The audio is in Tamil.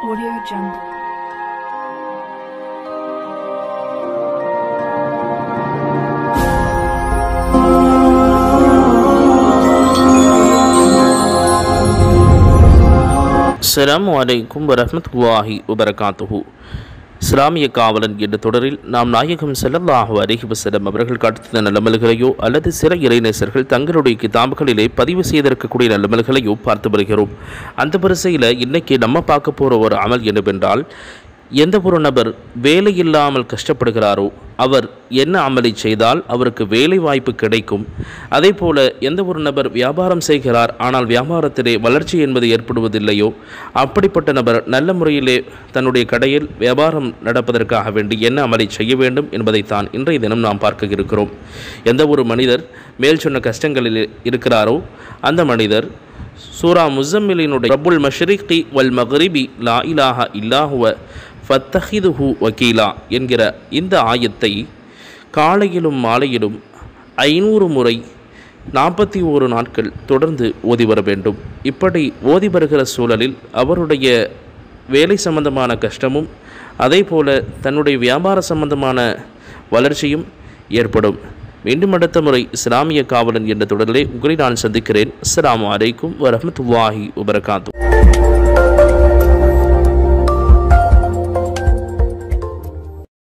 Audio Jungle. Assalamualaikum warahmatullahi wabarakatuh. இஸ்லாமிய காவலன் என்ற தொடரில் நாம் நாயகம் ஸல்லல்லாஹு அலைஹி வஸல்லம் அவர்கள் காட்டிய நல்லமல்களையோ அல்லது சில இறைநேசர்கள் தங்களுடைய கிதாபுகளிலே பதிவு செய்திருக்கக்கூடிய நல்லமல்களையோ பார்த்து வருகிறோம். அந்த வரிசையில் இன்னைக்கு நம்ம பார்க்க போகிற ஒரு அமல் என்னவென்றால், எந்த ஒரு நபர் வேலை இல்லாமல் கஷ்டப்படுகிறாரோ அவர் என்ன அமலை செய்தால் அவருக்கு வேலை வாய்ப்பு கிடைக்கும். அதே போல் எந்த ஒரு நபர் வியாபாரம் செய்கிறார் ஆனால் வியாபாரத்திலே வளர்ச்சி என்பது ஏற்படுவதில்லையோ அப்படிப்பட்ட நபர் நல்ல முறையிலே தன்னுடைய கடையில் வியாபாரம் நடப்பதற்காக வேண்டி என்ன அமலை செய்ய வேண்டும் என்பதைத்தான் இன்றைய தினம் நாம் பார்க்க இருக்கிறோம். எந்த ஒரு மனிதர் மேல் சொன்ன கஷ்டங்களில் இருக்கிறாரோ அந்த மனிதர் சூரா முஸம்மிலினுடைய ரப்புல் மஷ்ரிகி வல் மக்ரிபி லா இலாஹா இல்லாஹுவ ஃபத்தஹிதுஹு வக்கீலா என்கிற இந்த ஆயத்தை காலையிலும் மாலையிலும் 500 முறை 41 நாட்கள் தொடர்ந்து ஓதி வர வேண்டும். இப்படி ஓதி வருகிற சூழலில் அவருடைய வேலை சம்பந்தமான கஷ்டமும் அதே போல தன்னுடைய வியாபார சம்பந்தமான வளர்ச்சியும் ஏற்படும். மீண்டும் அடுத்த முறை இஸ்லாமிய காவலன் என்ற தொடரிலே உங்களை நான் சந்திக்கிறேன். அஸ்ஸலாமு அலைக்கும் வரஹ்மத்துல்லாஹி வபரகாத்துஹு.